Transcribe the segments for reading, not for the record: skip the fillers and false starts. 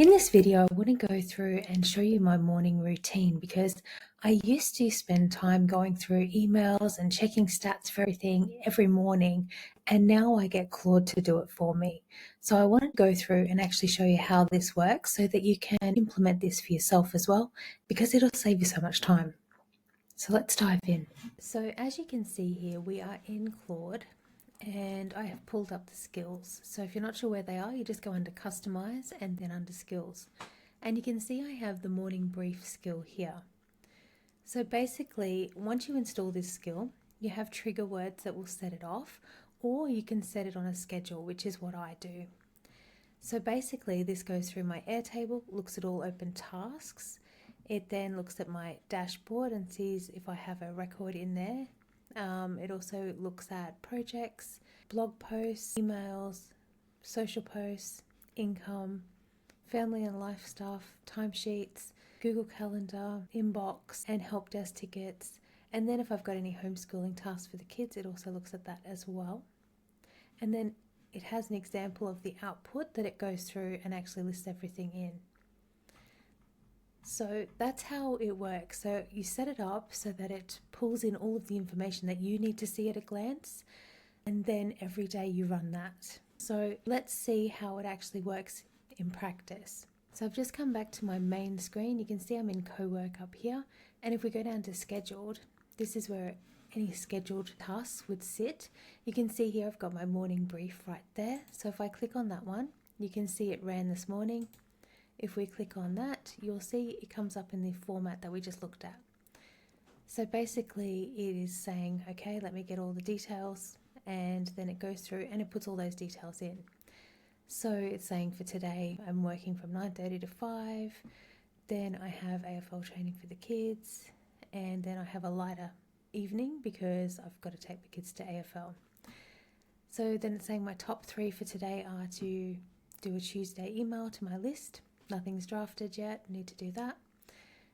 In this video, I want to go through and show you my morning routine because I used to spend time going through emails and checking stats for everything every morning, and now I get Claude to do it for me. So I want to go through and actually show you how this works so that you can implement this for yourself as well, because it'll save you so much time. So let's dive in. So as you can see here, we are in Claude and I have pulled up the skills. So if you're not sure where they are, you just go under customize and then under skills. And you can see I have the morning brief skill here. So basically, once you install this skill, you have trigger words that will set it off, or you can set it on a schedule, which is what I do. So basically, this goes through my Airtable, looks at all open tasks. It then looks at my dashboard and sees if I have a record in there. It also looks at projects, blog posts, emails, social posts, income, family and life stuff, timesheets, Google Calendar, inbox, and help desk tickets. And then if I've got any homeschooling tasks for the kids, it also looks at that as well. And then it has an example of the output that it goes through and actually lists everything in. So that's how it works. So you set it up so that it pulls in all of the information that you need to see at a glance, and then every day you run that. So let's see how it actually works in practice. So I've just come back to my main screen. You can see I'm in co-work up here, and if we go down to scheduled, this is where any scheduled tasks would sit. You can see here I've got my morning brief right there. So if I click on that one, you can see it ran this morning. If we click on that, you'll see it comes up in the format that we just looked at. So basically it is saying, okay, let me get all the details, and then it goes through and it puts all those details in. So it's saying for today, I'm working from 9:30 to 5, then I have AFL training for the kids, and then I have a lighter evening because I've got to take the kids to AFL. So then it's saying my top 3 for today are to do a Tuesday email to my list. Nothing's drafted yet, need to do that.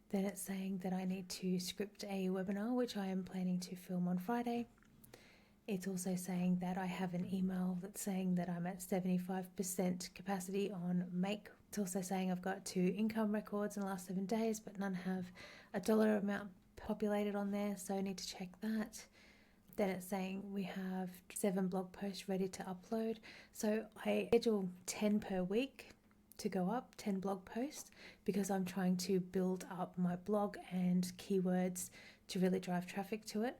Then it's saying that I need to script a webinar, which I am planning to film on Friday. It's also saying that I have an email that's saying that I'm at 75% capacity on Make. It's also saying I've got 2 income records in the last 7 days, but none have a dollar amount populated on there, so I need to check that. Then it's saying we have 7 blog posts ready to upload. So I schedule 10 per week to go up, 10 blog posts, because I'm trying to build up my blog and keywords to really drive traffic to it.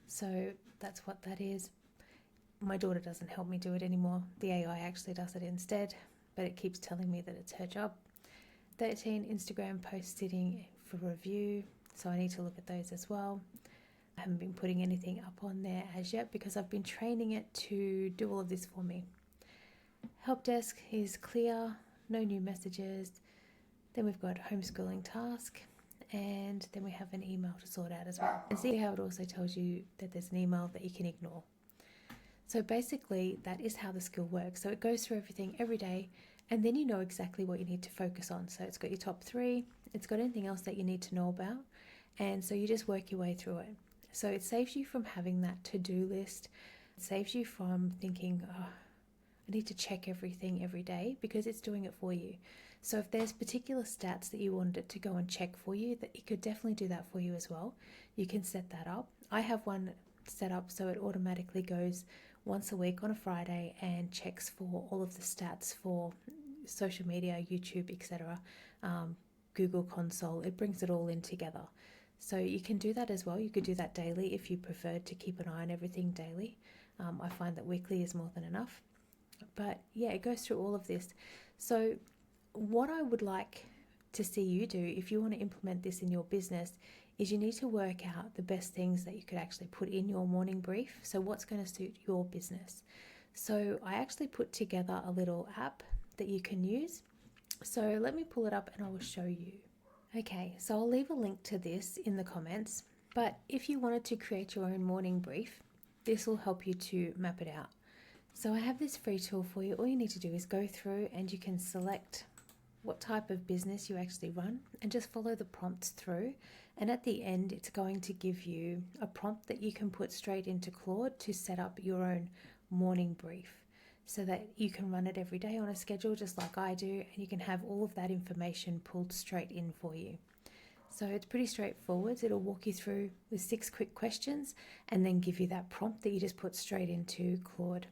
So that's what that is. My daughter doesn't help me do it anymore. The AI actually does it instead, but it keeps telling me that it's her job. 13 Instagram posts sitting for review, so I need to look at those as well. I haven't been putting anything up on there as yet because I've been training it to do all of this for me. Help desk is clear, no new messages. Then we've got homeschooling task, and then we have an email to sort out as well. And see how it also tells you that there's an email that you can ignore. So basically that is how the skill works. So it goes through everything every day, and then you know exactly what you need to focus on. So it's got your top 3, it's got anything else that you need to know about, and so you just work your way through it. So it saves you from having that to-do list. It saves you from thinking, oh, I need to check everything every day, because it's doing it for you. So if there's particular stats that you wanted it to go and check for you, that it could definitely do that for you as well. You can set that up. I have one set up so it automatically goes once a week on a Friday and checks for all of the stats for social media, YouTube, etc., Google Console. It brings it all in together. So you can do that as well. You could do that daily if you preferred to keep an eye on everything daily. I find that weekly is more than enough. But yeah, it goes through all of this. So what I would like to see you do if you want to implement this in your business is you need to work out the best things that you could actually put in your morning brief. So what's going to suit your business? So I actually put together a little app that you can use. So let me pull it up and I will show you. Okay, so I'll leave a link to this in the comments, but if you wanted to create your own morning brief, this will help you to map it out. So I have this free tool for you. All you need to do is go through and you can select what type of business you actually run and just follow the prompts through. And at the end, it's going to give you a prompt that you can put straight into Claude to set up your own morning brief. so that you can run it every day on a schedule just like I do, and you can have all of that information pulled straight in for you. So it's pretty straightforward. It'll walk you through with 6 quick questions and then give you that prompt that you just put straight into Claude.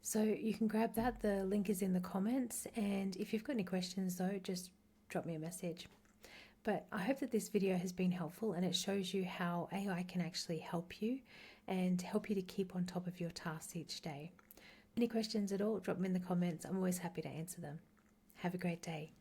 So you can grab that. The link is in the comments, and if you've got any questions though, just drop me a message. But I hope that this video has been helpful and it shows you how AI can actually help you and help you to keep on top of your tasks each day. Any questions at all, drop them in the comments. I'm always happy to answer them. Have a great day.